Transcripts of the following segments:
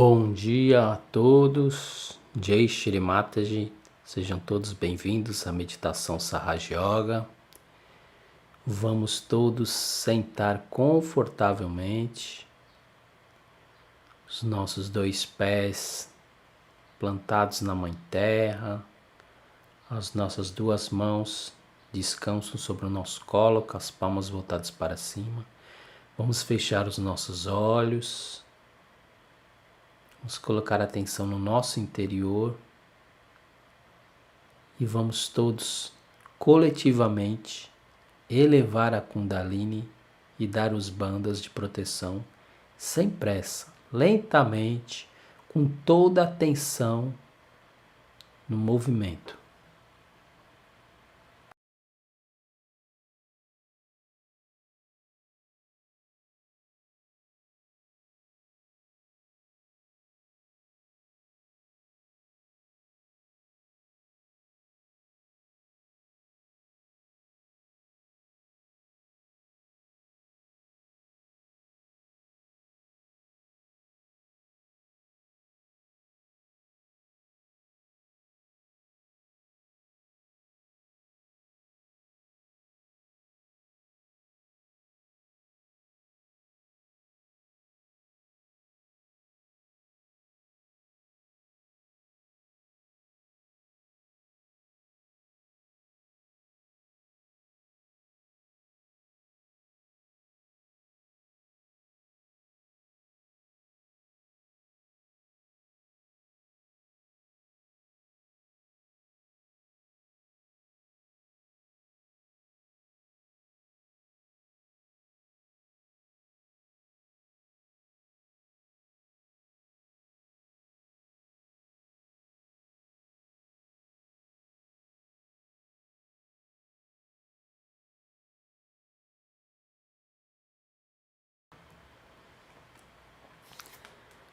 Bom dia a todos, Jai Shri Mataji, sejam todos bem-vindos à Meditação Sahaja. Vamos todos sentar confortavelmente, os nossos dois pés plantados na Mãe Terra, as nossas duas mãos descansam sobre o nosso colo, com as palmas voltadas para cima. Vamos fechar os nossos olhos. Vamos colocar atenção no nosso interior e vamos todos coletivamente elevar a Kundalini e dar os bandas de proteção sem pressa, lentamente, com toda a atenção no movimento.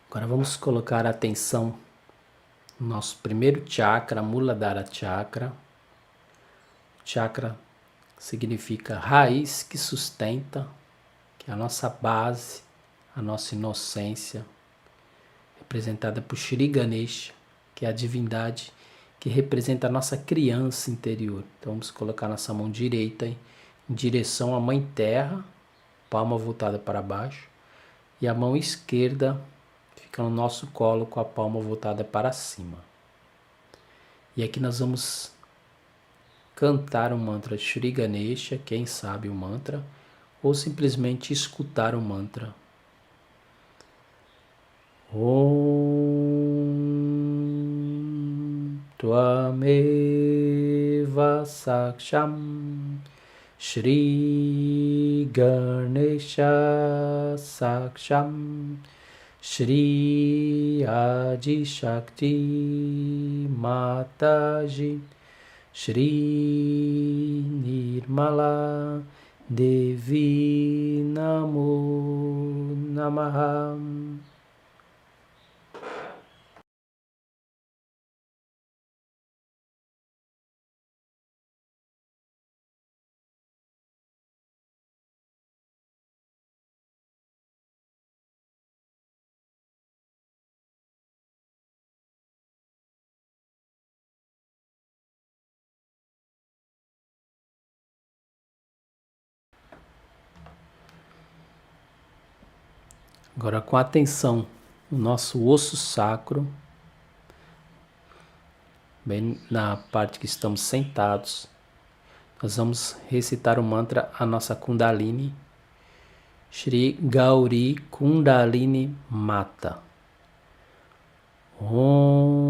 Agora vamos colocar a atenção no nosso primeiro chakra, Muladhara Chakra. Chakra significa raiz que sustenta, que é a nossa base, a nossa inocência, representada por Shri Ganesha, que é a divindade que representa a nossa criança interior. Então vamos colocar nossa mão direita em direção à Mãe Terra, palma voltada para baixo, e a mão esquerda fica no nosso colo com a palma voltada para cima. E aqui nós vamos cantar o mantra Shri Ganesha, quem sabe o mantra, ou simplesmente escutar o mantra. Om Tvameva Saksham Shri Ganesha Saksham Shri Adi Shakti Mataji Shri Nirmala Devi Namo Namaha. Agora com atenção no nosso osso sacro, bem na parte que estamos sentados, nós vamos recitar o mantra a nossa Kundalini, Shri Gauri Kundalini Mata. Om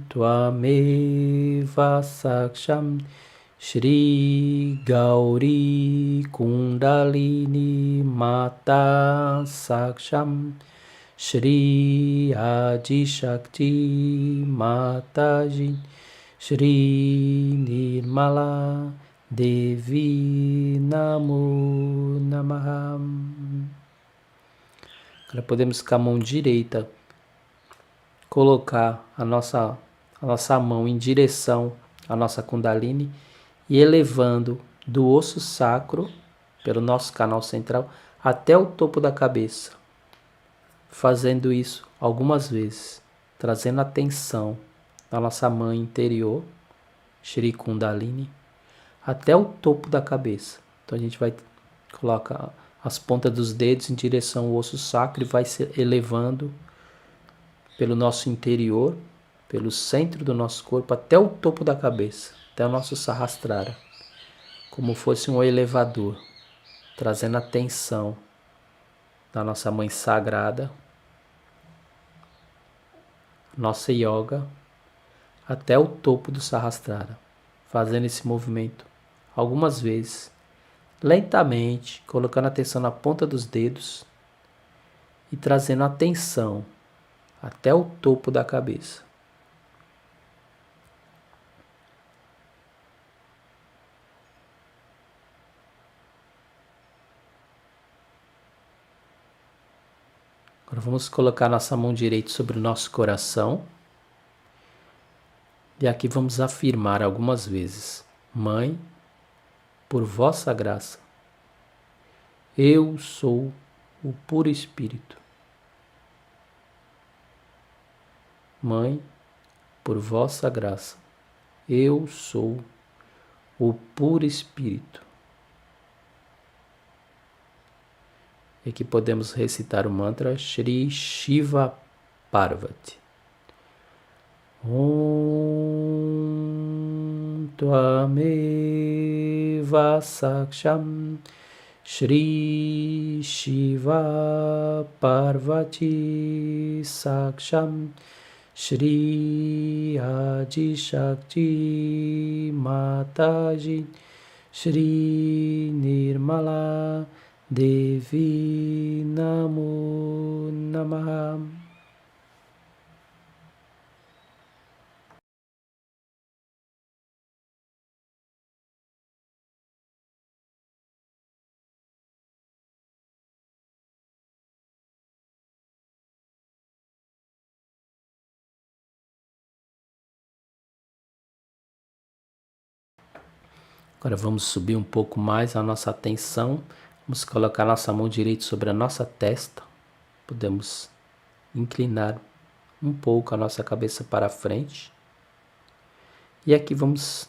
Tvameva Saksham Shri Gauri Kundalini Mata Saksham Shri Adi Shakti Mataji Shri Nirmala Devi Namo Namaha. Agora podemos com a mão direita colocar a nossa mão em direção à nossa Kundalini e elevando do osso sacro, pelo nosso canal central, até o topo da cabeça. fazendo isso algumas vezes, trazendo atenção da nossa mãe interior, Shri Kundalini, até o topo da cabeça. Então a gente vai colocar as pontas dos dedos em direção ao osso sacro e vai se elevando pelo nosso interior, pelo centro do nosso corpo, até o topo da cabeça, até o nosso Sahasrara, como fosse um elevador, trazendo atenção da nossa mãe sagrada, nossa yoga, até o topo do Sahasrara, fazendo esse movimento algumas vezes, lentamente, colocando atenção na ponta dos dedos e trazendo atenção até o topo da cabeça. Agora vamos colocar nossa mão direita sobre o nosso coração. E aqui vamos afirmar algumas vezes: Mãe, por vossa graça, eu sou o puro Espírito. Mãe, por vossa graça, eu sou o puro Espírito. E aqui podemos recitar o mantra Shri Shiva Parvati. Om Tvameva Saksham Shri Shiva Parvati Saksham Shri Adi Shakti Mataji Shri Nirmala Devi Namo Namaha. Agora vamos subir um pouco mais a nossa atenção. Vamos colocar nossa mão direita sobre a nossa testa. Podemos inclinar um pouco a nossa cabeça para frente. E aqui vamos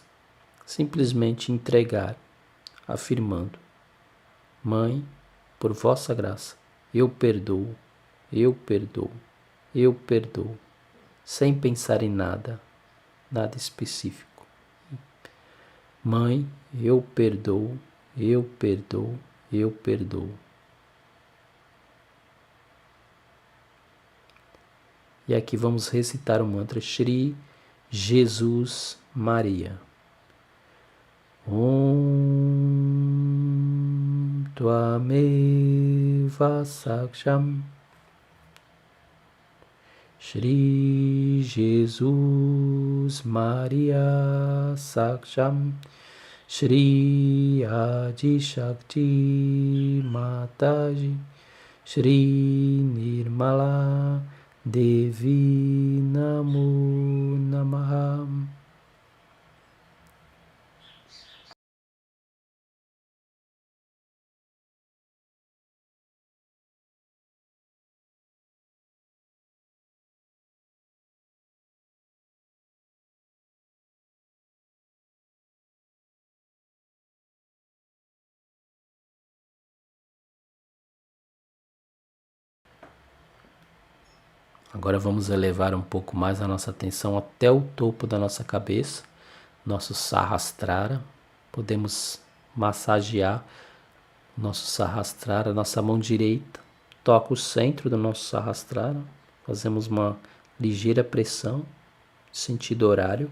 simplesmente entregar, afirmando: Mãe, por vossa graça, eu perdoo, eu perdoo, eu perdoo, sem pensar em nada específico. Mãe, eu perdoo, eu perdoo, eu perdoo. E aqui vamos recitar o mantra Shri Jesus Maria. Om Tvameva Saksham Shri Jesus Maria Saksham Shri Adi Shakti Mataji Shri Nirmala Devi Namo Namaha. Agora vamos elevar um pouco mais a nossa atenção até o topo da nossa cabeça, nosso Sahasrara. Podemos massagear nosso Sahasrara, nossa mão direita toca o centro do nosso Sahasrara, fazemos uma ligeira pressão, sentido horário,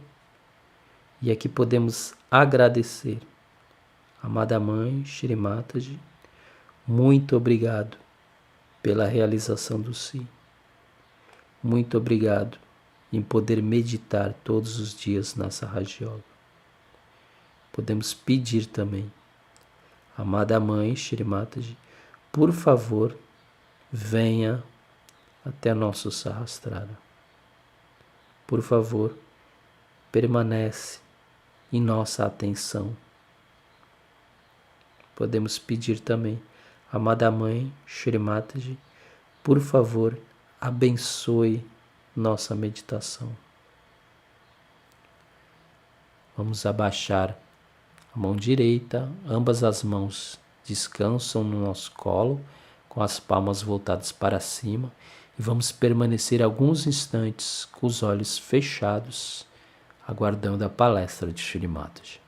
e aqui podemos agradecer. Amada Mãe, Shri Mataji, muito obrigado pela realização do Si. Muito obrigado em poder meditar todos os dias na Sahaja Yoga. Podemos pedir também, amada Mãe Shri Mataji, por favor, venha até nosso Sahasrara. Por favor, permanece em nossa atenção. Podemos pedir também, amada Mãe Shri Mataji, por favor, abençoe nossa meditação. Vamos abaixar a mão direita, ambas as mãos descansam no nosso colo, com as palmas voltadas para cima, e vamos permanecer alguns instantes com os olhos fechados, aguardando a palestra de Shri Mataji.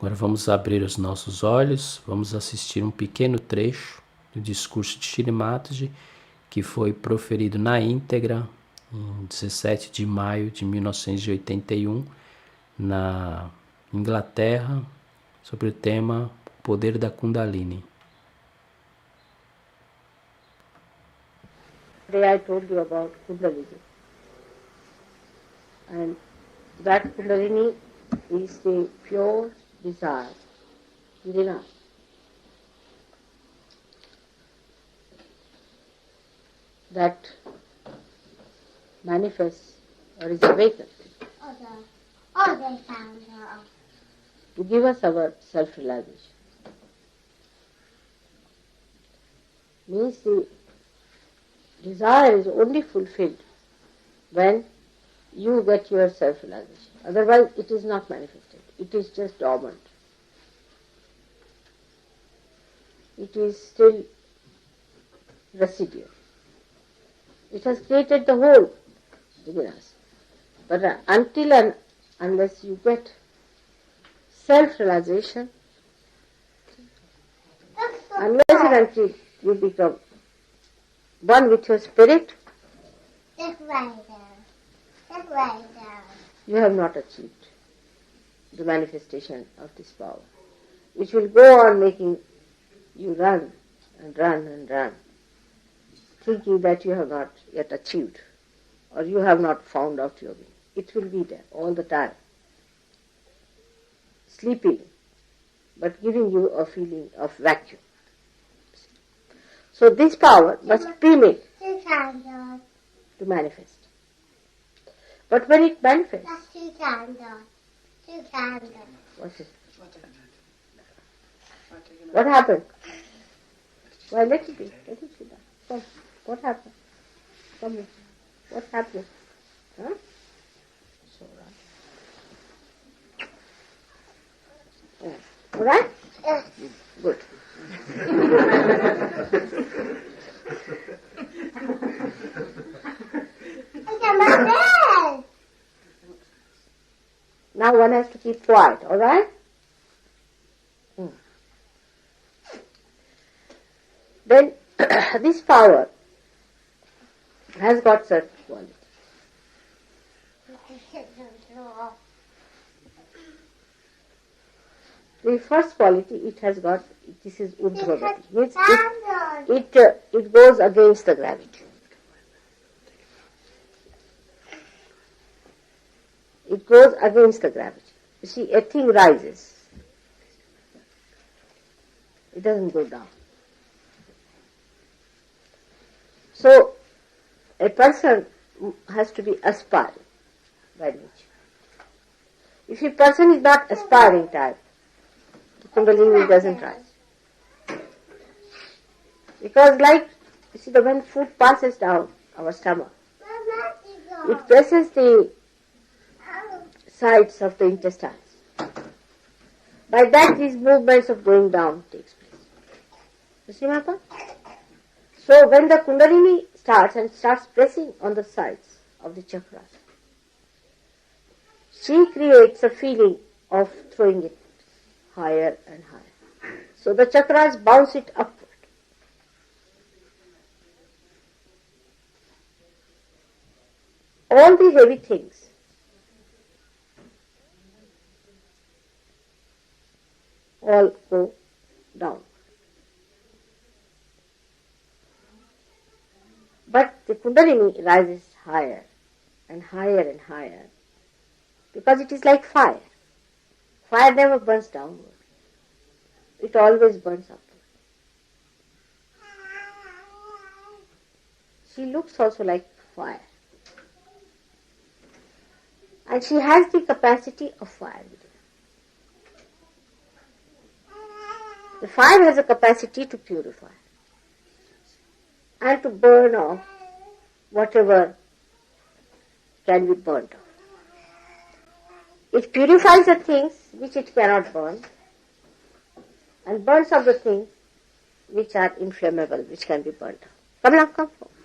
Agora vamos abrir os nossos olhos, vamos assistir um pequeno trecho do discurso de Shri Mataji, que foi proferido na íntegra em 17 de maio de 1981, na Inglaterra, sobre o tema Poder da Kundalini. Today I told you about Kundalini. And that Kundalini is the pure desire within us. That manifests or is awakened to give us our self-realization. Means the desire is only fulfilled when you get your self-realization. Otherwise it is not manifested. It is just dormant. It is still residual. It has created the whole within us. But until and unless you get self-realization, unless and until you become one with your spirit, you have not achieved the manifestation of this power, which will go on making you run and run and run, thinking that you have not yet achieved or you have not found out your way. It will be there all the time, sleeping, but giving you a feeling of vacuum. So this power must be made to manifest. But when it manifests, what's it? What happened? Why, let it be. Let it be done. Come. What happened? Come here. What happened? Huh? So, right. All right? Yeah. Good. Now one has to keep quiet, all right? Then this power has got certain qualities. The first quality it has got, this is urdhva gati. It goes against the gravity. It goes against the gravity. You see, a thing rises. It doesn't go down. So, a person has to be aspiring by nature. If a person is not aspiring type, the Kundalini doesn't rise. Because like, you see, when food passes down our stomach, it presses the sides of the intestines. By that these movements of going down takes place. You see, Mata? So when the Kundalini starts pressing on the sides of the chakras, she creates a feeling of throwing it higher and higher. So the chakras bounce it upward. All the heavy things all go down. But the Kundalini rises higher and higher and higher because it is like fire. Fire never burns downward. It always burns upward. She looks also like fire. And she has the capacity of fire within her. The fire has a capacity to purify and to burn off whatever can be burnt off. It purifies the things which it cannot burn and burns off the things which are inflammable, which can be burnt off. Come now, come forward.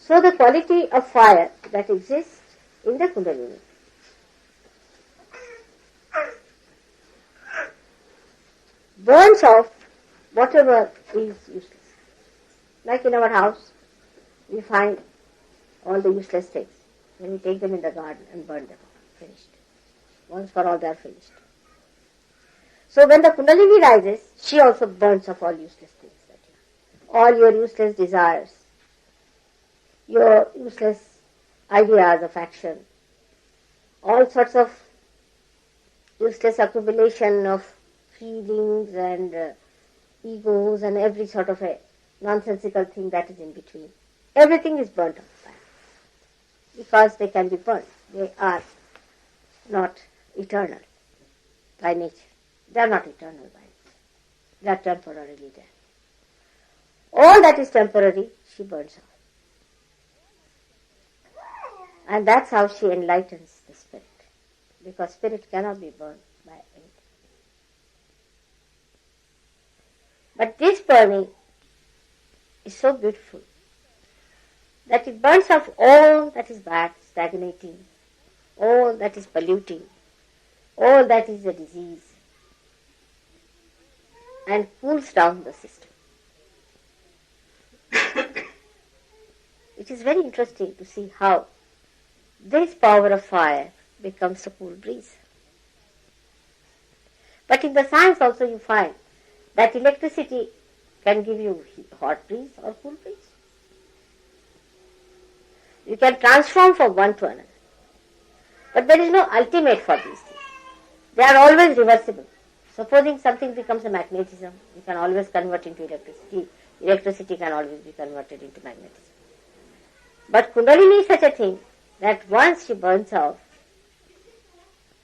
So the quality of fire that exists in the Kundalini burns off whatever is useless. Like in our house, we find all the useless things. Then we take them in the garden and burn them off. Finished. Once for all they are finished. So when the Kundalini rises, she also burns off all useless things. All your useless desires, your useless ideas of action, all sorts of useless accumulation of feelings and egos and every sort of a nonsensical thing that is in between. Everything is burnt off because they can be burnt. They are not eternal by nature. They are not eternal by nature. They are temporarily there. All that is temporary, she burns off. And that's how she enlightens the spirit. Because spirit cannot be burned by anything. But this burning is so beautiful that it burns off all that is bad, stagnating, all that is polluting, all that is a disease, and cools down the system. It is very interesting to see how this power of fire becomes a cool breeze. But in the science also you find that electricity can give you hot breeze or cool breeze. You can transform from one to another. But there is no ultimate for these things. They are always reversible. Supposing something becomes a magnetism, you can always convert into electricity. Electricity can always be converted into magnetism. But Kundalini is such a thing that once she burns off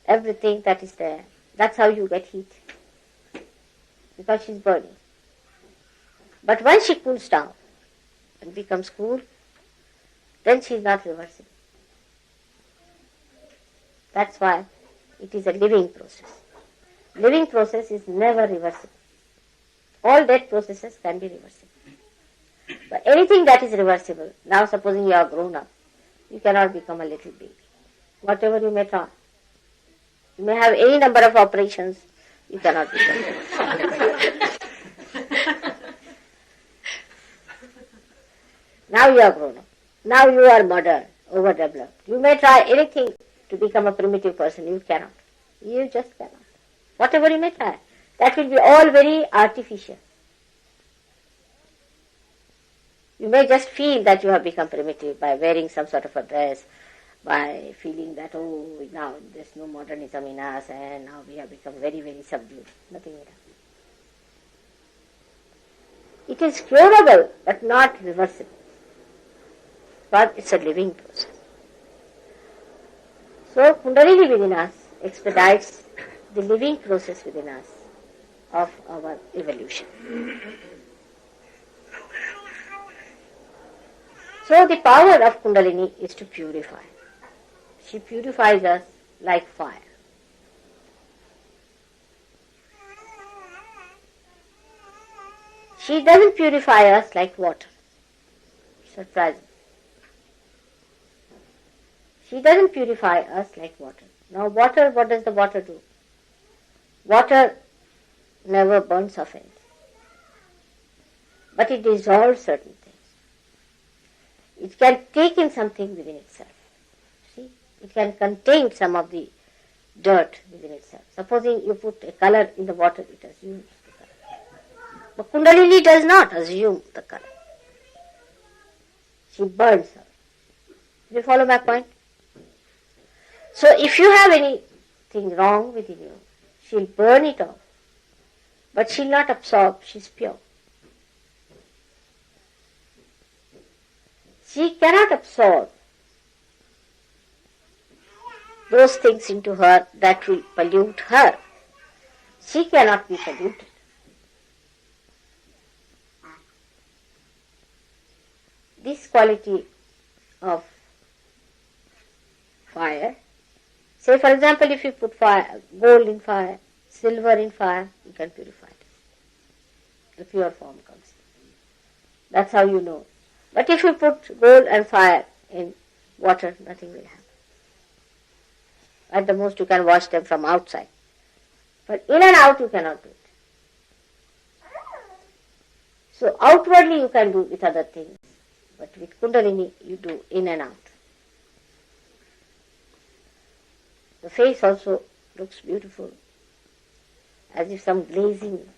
everything that is there, that's how you get heat. Because she's burning. But once she cools down and becomes cool, then she is not reversible. That's why it is a living process. Living process is never reversible. All dead processes can be reversible. But anything that is reversible, now supposing you are grown up, you cannot become a little baby. Whatever you may try. You may have any number of operations, you cannot become a baby. Now you are grown up. Now you are modern, overdeveloped. You may try anything to become a primitive person, you cannot. You just cannot. Whatever you may try, that will be all very artificial. You may just feel that you have become primitive by wearing some sort of a dress, by feeling that, oh, now there's no modernism in us and now we have become very, very subdued. Nothing like that. It is curable but not reversible. But it's a living process. So Kundalini within us expedites the living process within us of our evolution. So the power of Kundalini is to purify. She purifies us like fire. She doesn't purify us like water. Surprising. She doesn't purify us like water. Now water, what does the water do? Water never burns offense. But it dissolves certain things. It can take in something within itself. See? It can contain some of the dirt within itself. Supposing you put a color in the water, it assumes the color. But Kundalini does not assume the color. She burns her. Do you follow my point? So if you have anything wrong within you, she'll burn it off. But she'll not absorb, she's pure. She cannot absorb those things into her that will pollute her. She cannot be polluted. This quality of fire, say for example if you put fire, gold in fire, silver in fire, you can purify it. The pure form comes. That's how you know. But if you put gold and fire in water, nothing will happen. At the most you can wash them from outside. But in and out you cannot do it. So outwardly you can do with other things. But with Kundalini you do in and out. The face also looks beautiful, as if some glazing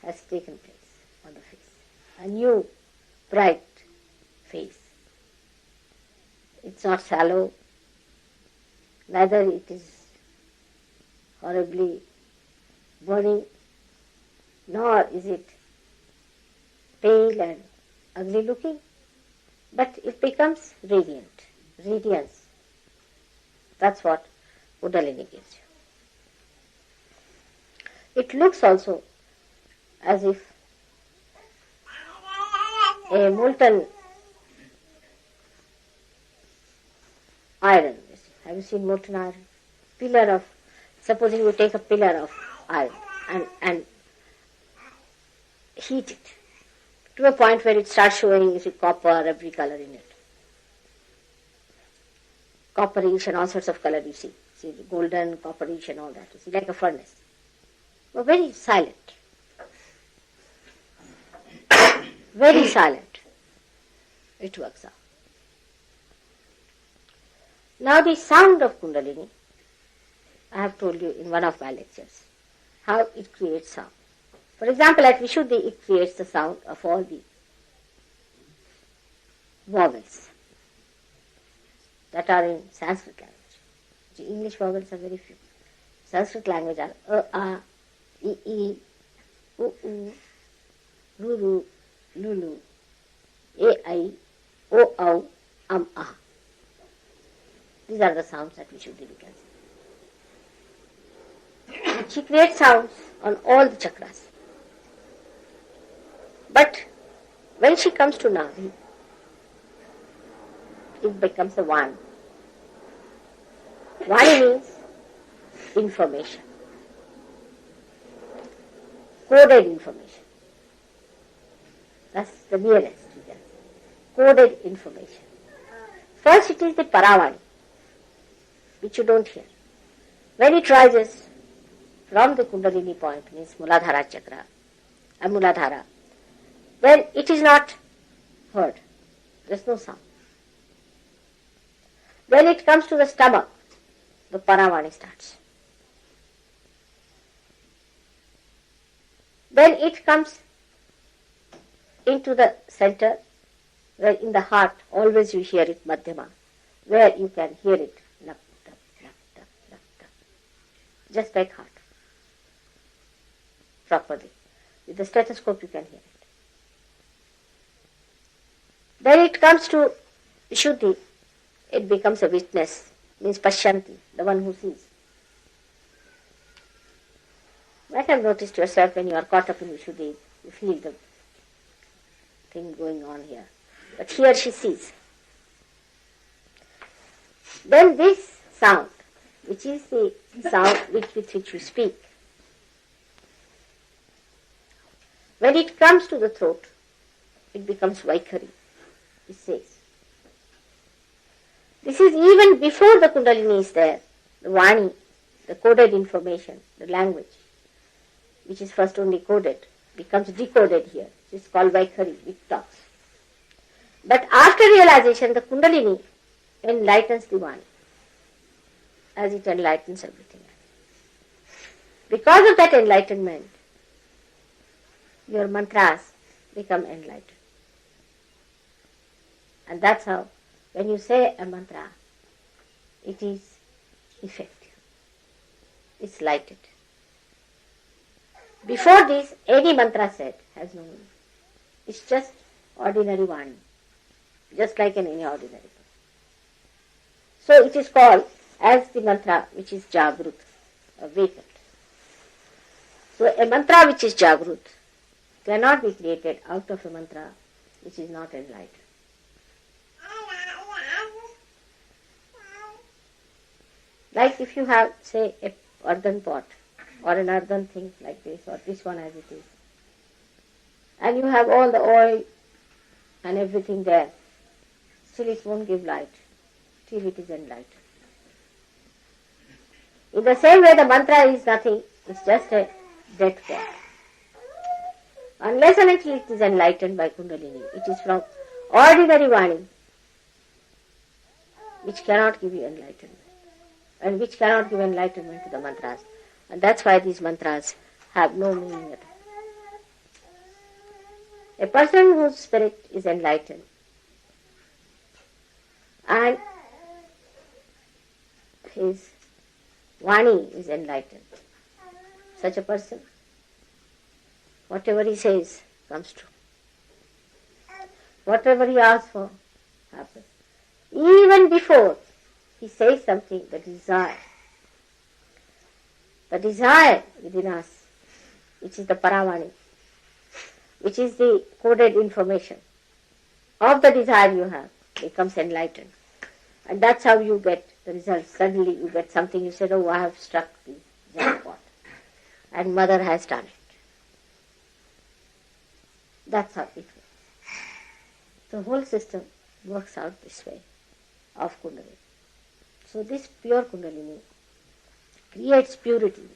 has taken place on the face. A new, bright face. It's not sallow, neither it is horribly burning, nor is it pale and ugly looking, but it becomes radiant, radiance. That's what Kundalini gives you. It looks also as if a molten iron. Have you seen molten iron? Pillar of, supposing you take a pillar of iron and heat it to a point where it starts showing you see copper, every color in it. Copperish and all sorts of color you see. See the golden, copperish and all that. You see like a furnace. But very silent. Very silent. It works out. Now the sound of Kundalini, I have told you in one of my lectures, how it creates sound. For example, at Vishuddhi, it creates the sound of all the vowels that are in Sanskrit language. The English vowels are very few. Sanskrit language are a, I, u, ru, lulu, ai, o, ah. These are the sounds that Vishuddhi we can see. She creates sounds on all the chakras. But when she comes to Nadi, it becomes a Vani. Vani means information. Coded information. That's the nearest we can say. Coded information. First it is the Paravani, which you don't hear. When it rises from the Kundalini point, means Muladhara chakra, and Muladhara, then it is not heard. There is no sound. When it comes to the stomach, the Paravani starts. Then it comes into the center, where in the heart always you hear it Madhyama, where you can hear it lap, tap, lap, tap, lap, tap. Just like heart. Properly. With the stethoscope you can hear it. Then it comes to Vishuddhi, it becomes a witness means Pashyanti, the one who sees. You might have noticed yourself when you are caught up in Vishuddhi, you feel the thing going on here. But here she sees. Then this sound, which is the sound with which we speak, when it comes to the throat, it becomes Vaikhari, it says. This is even before the Kundalini is there, the Vani, the coded information, the language, which is first only coded, becomes decoded here. It is called Vaikhari, it talks. But after realization, the Kundalini enlightens the Vani, as it enlightens everything else. Because of that enlightenment, your mantras become enlightened. And that's how, when you say a mantra, it is effective. It's lighted. Before this, any mantra said has no meaning. It's just ordinary Vani, just like any ordinary person. So it is called as the mantra which is Jagrut, awakened. So a mantra which is Jagrut cannot be created out of a mantra which is not enlightened. Like if you have, say, a earthen pot or an earthen thing like this, or this one as it is, and you have all the oil and everything there, still it won't give light till it is enlightened. In the same way, the mantra is nothing, it's just a dead pot. Unless and until it is enlightened by Kundalini, it is from ordinary Vani, which cannot give you enlightenment, and which cannot give enlightenment to the mantras. And that's why these mantras have no meaning at all. A person whose spirit is enlightened and his Vani is enlightened, such a person, whatever he says comes true. Whatever he asks for happens. Even before he says something, the desire within us, which is the Paravani, which is the coded information of the desire you have, becomes enlightened. And that's how you get the result. Suddenly you get something, you said, oh, I have struck the jackpot. And mother has done it. That's how it works. The whole system works out this way of Kundalini. So this pure Kundalini creates purity.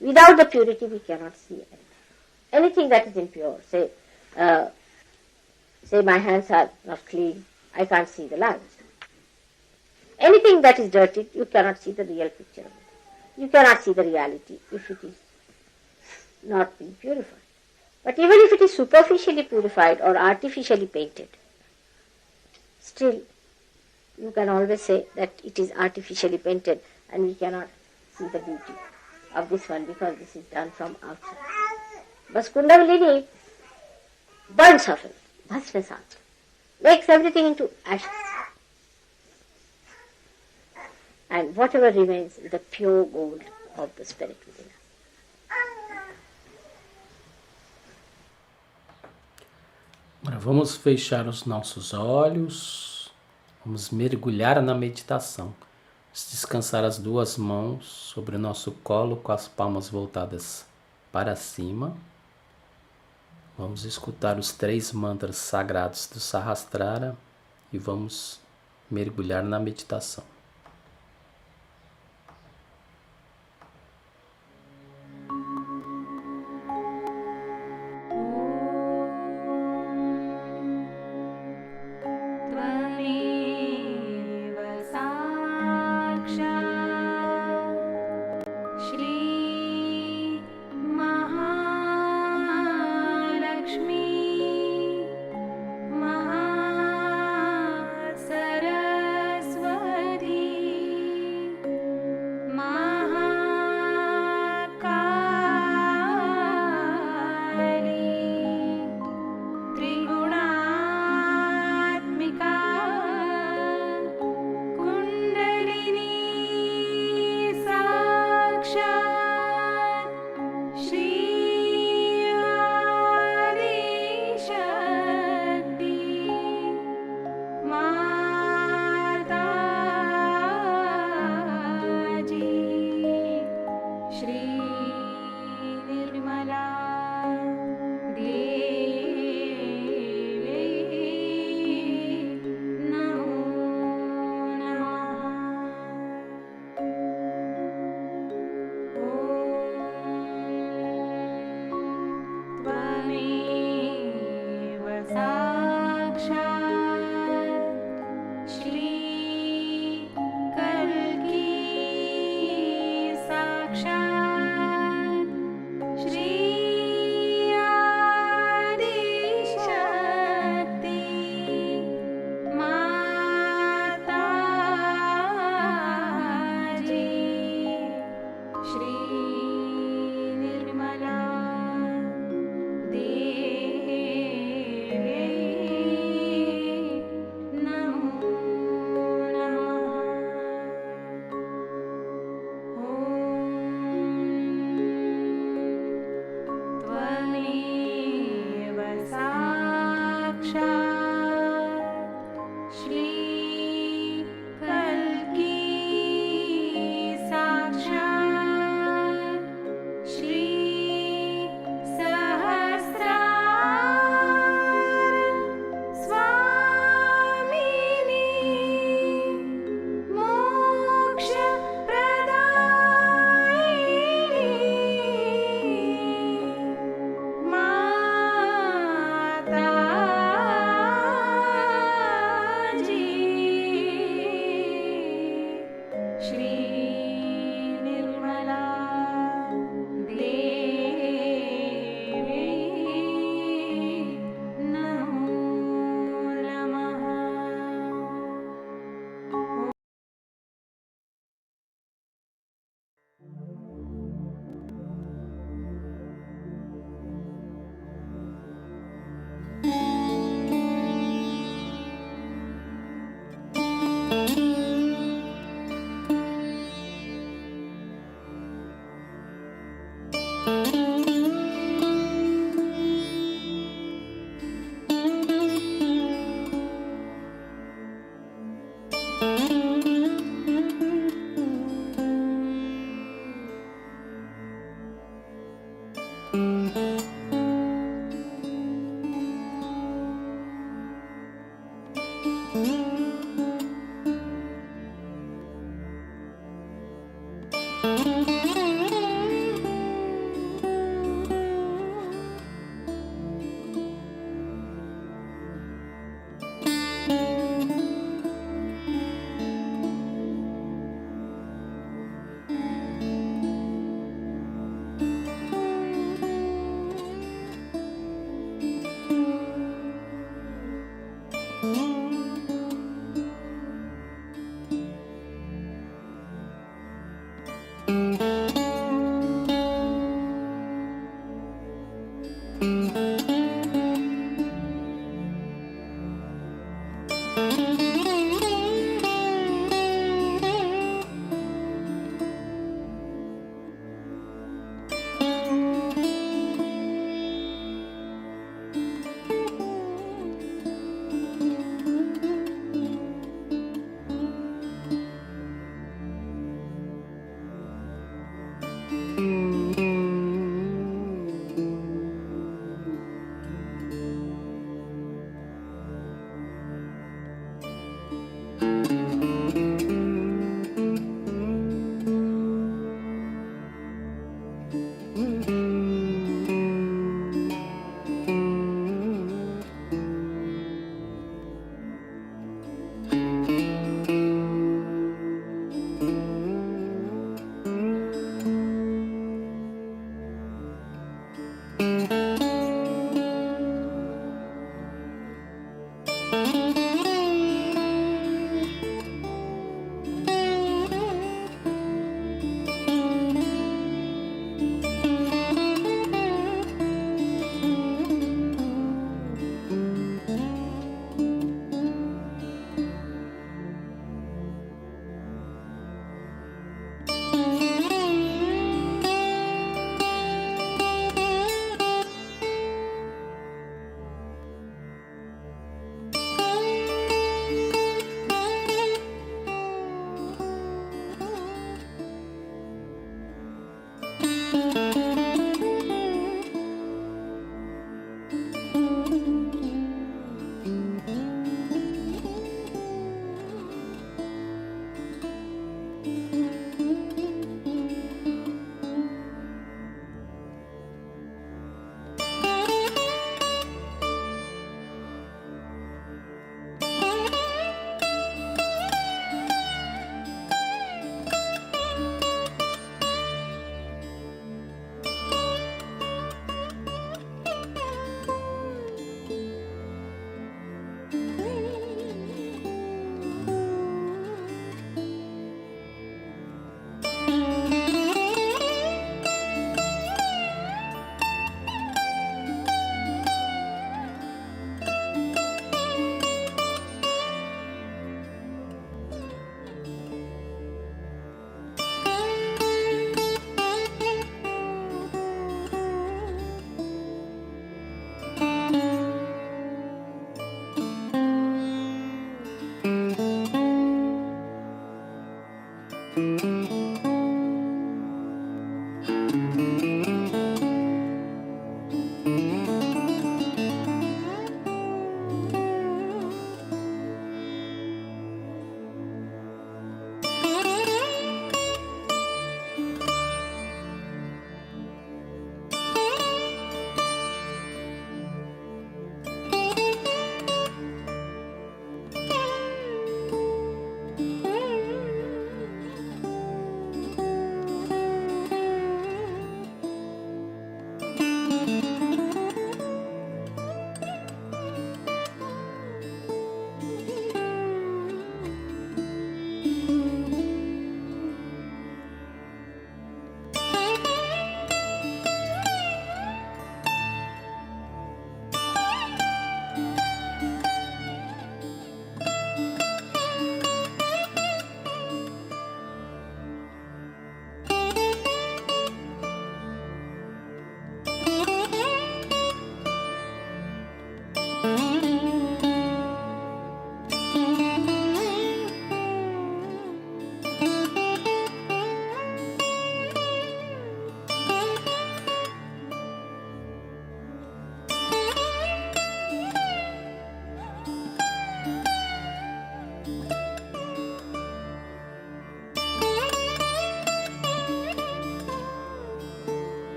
Without the purity we cannot see anything. Anything that is impure, say my hands are not clean, I can't see the lines. Anything that is dirty, you cannot see the real picture of it. You cannot see the reality if it is not being purified. But even if it is superficially purified or artificially painted, still you can always say that it is artificially painted and we cannot see the beauty of this one because this is done from outside. But Kundalini burns off it, bhasmasat, makes everything into ashes. And whatever remains is the pure gold of the spirit within us. Agora vamos fechar os nossos olhos, vamos mergulhar na meditação. Vamos descansar as duas mãos sobre o nosso colo com as palmas voltadas para cima. Vamos escutar os 3 mantras sagrados do Sahasrara e vamos mergulhar na meditação. Saraswati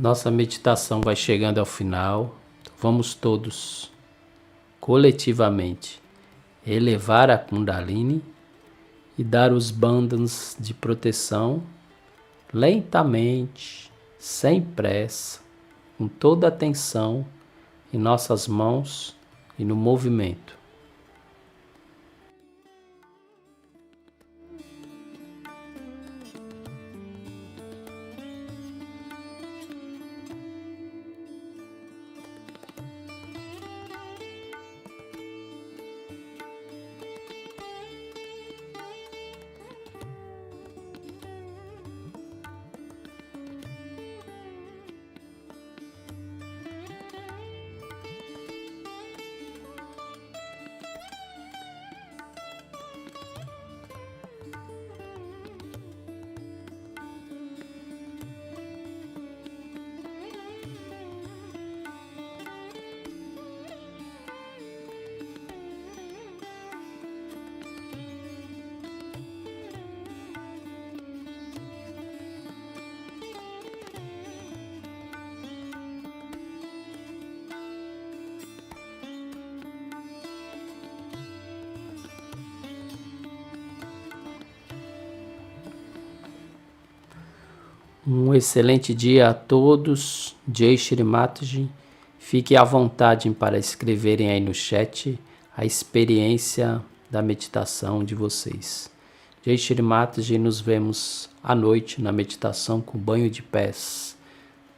Nossa meditação vai chegando ao final. Vamos todos, coletivamente, elevar a Kundalini e dar os bandhas de proteção lentamente, sem pressa, com toda a atenção em nossas mãos e no movimento. Um excelente dia a todos. Jai Shri Mataji. Fique à vontade para escreverem aí no chat a experiência da meditação de vocês. Jai Shri Mataji, nos vemos à noite na meditação com banho de pés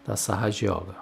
da Sahaja Yoga.